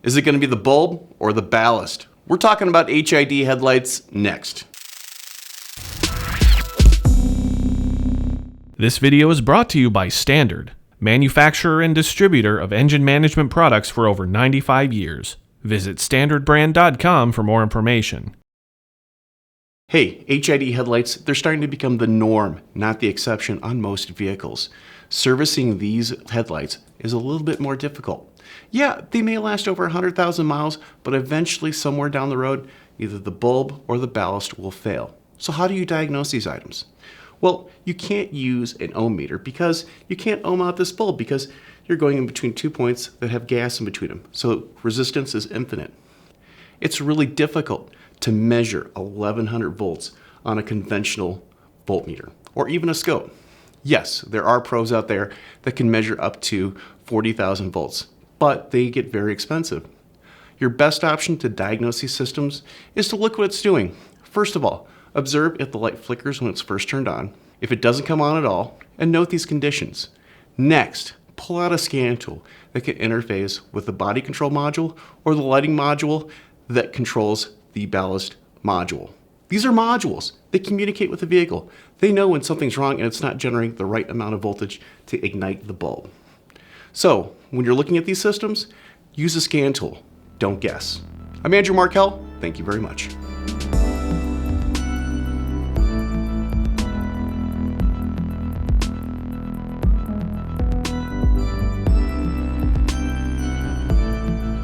Is it going to be the bulb or the ballast? We're talking about HID headlights next. This video is brought to you by Standard, manufacturer and distributor of engine management products for over 95 years. Visit standardbrand.com for more information. Hey, HID headlights, they're starting to become the norm, not the exception on most vehicles. Servicing these headlights is a little bit more difficult. Yeah, they may last over 100,000 miles, but eventually somewhere down the road, either the bulb or the ballast will fail. So how do you diagnose these items? Well, you can't use an ohm meter because you can't ohm out this bulb because you're going in between 2 points that have gas in between them. So resistance is infinite. It's really difficult to measure 1100 volts on a conventional voltmeter or even a scope. Yes, there are pros out there that can measure up to 40,000 volts, but they get very expensive. Your best option to diagnose these systems is to look what it's doing. First of all, observe if the light flickers when it's first turned on, if it doesn't come on at all, and note these conditions. Next, pull out a scan tool that can interface with the body control module or the lighting module that controls the ballast module. These are modules. They communicate with the vehicle. They know when something's wrong and it's not generating the right amount of voltage to ignite the bulb. So, when you're looking at these systems, use a scan tool. Don't guess. I'm Andrew Markel. Thank you very much.